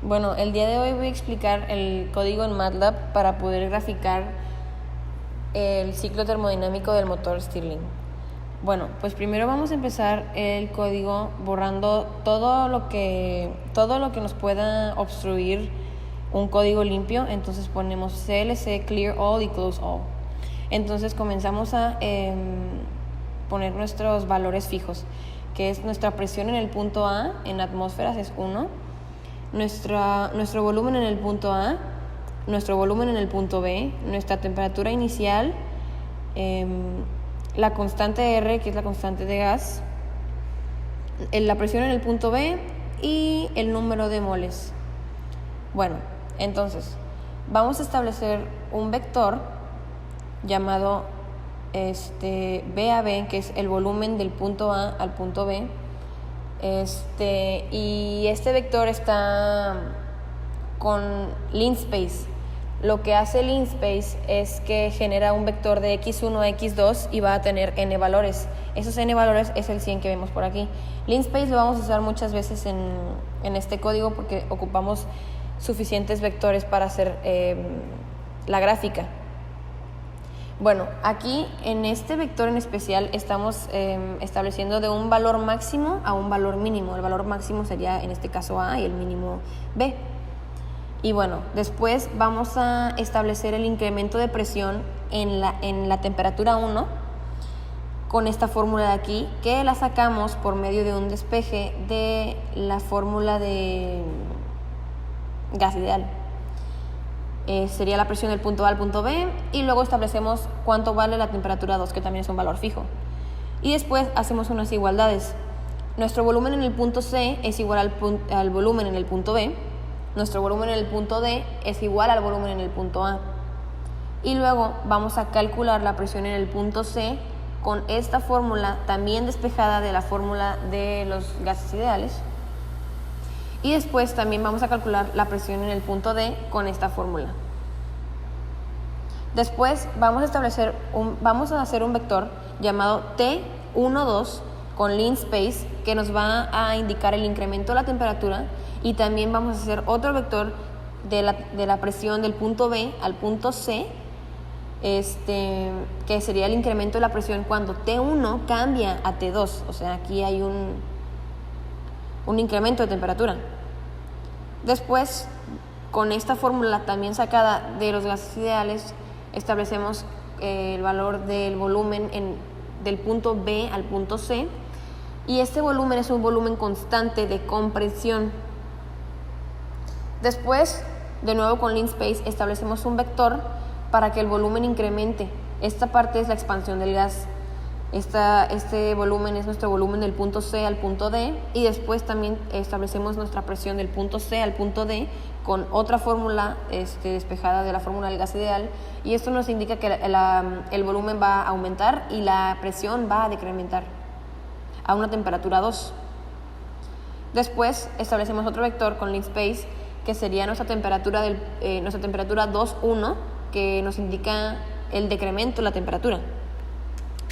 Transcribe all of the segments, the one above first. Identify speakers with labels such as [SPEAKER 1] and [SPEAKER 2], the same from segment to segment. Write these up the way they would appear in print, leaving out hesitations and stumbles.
[SPEAKER 1] Bueno, el día de hoy voy a explicar el código en MATLAB para poder graficar el ciclo termodinámico del motor Stirling. Bueno, pues primero vamos a empezar el código borrando todo lo que nos pueda obstruir un código limpio. Entonces ponemos CLC, Clear All y Close All. Entonces comenzamos a poner nuestros valores fijos, que es nuestra presión en el punto A, en atmósferas es 1, nuestro volumen en el punto A, nuestro volumen en el punto B, nuestra temperatura inicial, la constante R, que es la constante de gas, la presión en el punto B y el número de moles. Bueno, entonces vamos a establecer un vector llamado BAB, que es el volumen del punto A al punto B. Y este vector está con linspace. Lo que hace linspace es que genera un vector de x1 a x2 y va a tener n valores. Esos n valores es el 100 que vemos por aquí. Linspace lo vamos a usar muchas veces en este código porque ocupamos suficientes vectores para hacer la gráfica. Bueno, aquí en este vector en especial estamos estableciendo de un valor máximo a un valor mínimo. El valor máximo sería en este caso A y el mínimo B. Y bueno, después vamos a establecer el incremento de presión en la temperatura 1 con esta fórmula de aquí, que la sacamos por medio de un despeje de la fórmula de gas ideal. Sería la presión del punto A al punto B, y luego establecemos cuánto vale la temperatura 2, que también es un valor fijo. Y después hacemos unas igualdades. Nuestro volumen en el punto C es igual al volumen en el punto B. Nuestro volumen en el punto D es igual al volumen en el punto A. Y luego vamos a calcular la presión en el punto C con esta fórmula también despejada de la fórmula de los gases ideales. Y después también vamos a calcular la presión en el punto D con esta fórmula. Después vamos a hacer un vector llamado T12 con linspace, que nos va a indicar el incremento de la temperatura, y también vamos a hacer otro vector de la presión del punto B al punto C, que sería el incremento de la presión cuando T1 cambia a T2. O sea, aquí hay un incremento de temperatura. Después, con esta fórmula también sacada de los gases ideales, establecemos el valor del volumen del punto B al punto C, y este volumen es un volumen constante de compresión. Después, de nuevo con linspace, establecemos un vector para que el volumen incremente. Esta parte es la expansión del gas. Este volumen es nuestro volumen del punto C al punto D, y después también establecemos nuestra presión del punto C al punto D con otra fórmula despejada de la fórmula del gas ideal, y esto nos indica que el volumen va a aumentar y la presión va a decrementar a una temperatura 2. Después establecemos otro vector con linspace, que sería nuestra temperatura 2,1, que nos indica el decremento de la temperatura.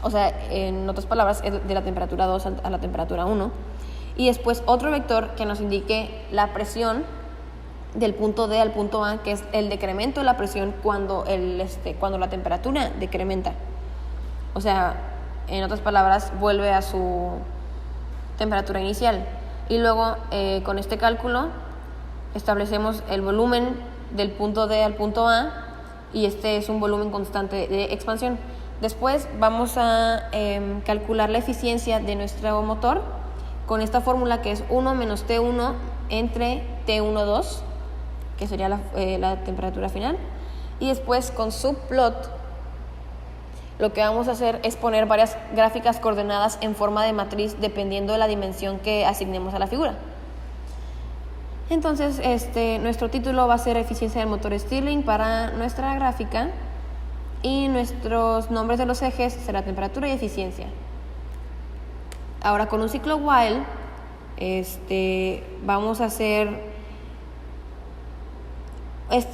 [SPEAKER 1] O sea, en otras palabras, es de la temperatura 2 a la temperatura 1. Y después otro vector que nos indique la presión del punto D al punto A, que es el decremento de la presión cuando la temperatura decrementa. O sea, en otras palabras, vuelve a su temperatura inicial. Y luego, con este cálculo, establecemos el volumen del punto D al punto A, y este es un volumen constante de expansión. Después vamos a calcular la eficiencia de nuestro motor con esta fórmula, que es 1 menos T1 entre T12, que sería la temperatura final. Y después con subplot lo que vamos a hacer es poner varias gráficas coordenadas en forma de matriz dependiendo de la dimensión que asignemos a la figura. Entonces nuestro título va a ser eficiencia del motor Stirling para nuestra gráfica, y nuestros nombres de los ejes será temperatura y eficiencia. Ahora, con un ciclo while,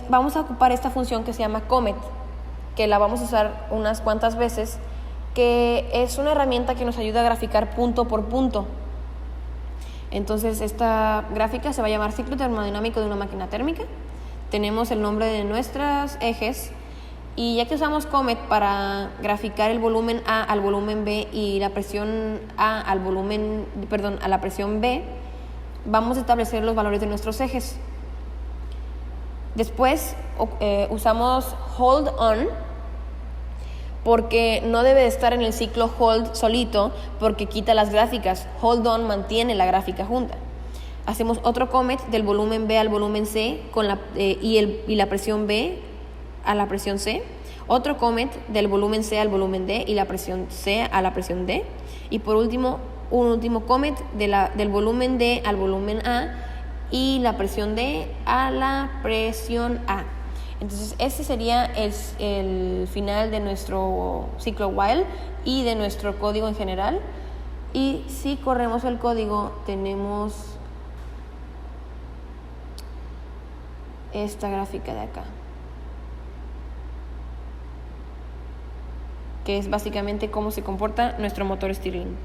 [SPEAKER 1] vamos a ocupar esta función que se llama comet, que la vamos a usar unas cuantas veces, que es una herramienta que nos ayuda a graficar punto por punto. Entonces esta gráfica se va a llamar ciclo termodinámico de una máquina térmica. Tenemos el nombre de nuestros ejes y ya que usamos Comet para graficar el volumen A al volumen B y la presión A a la presión B, vamos a establecer los valores de nuestros ejes. Después usamos hold on, porque no debe de estar en el ciclo hold solito, porque quita las gráficas. Hold on mantiene la gráfica junta. Hacemos otro Comet del volumen B al volumen C y la presión B a la presión C. Otro Comet del volumen C al volumen D y la presión C a la presión D. Y por último, un último Comet del volumen D al volumen A y la presión D a la presión A. Entonces este sería el final de nuestro ciclo while y de nuestro código en general. Y si corremos el código, tenemos esta gráfica de acá, que es básicamente cómo se comporta nuestro motor Stirling.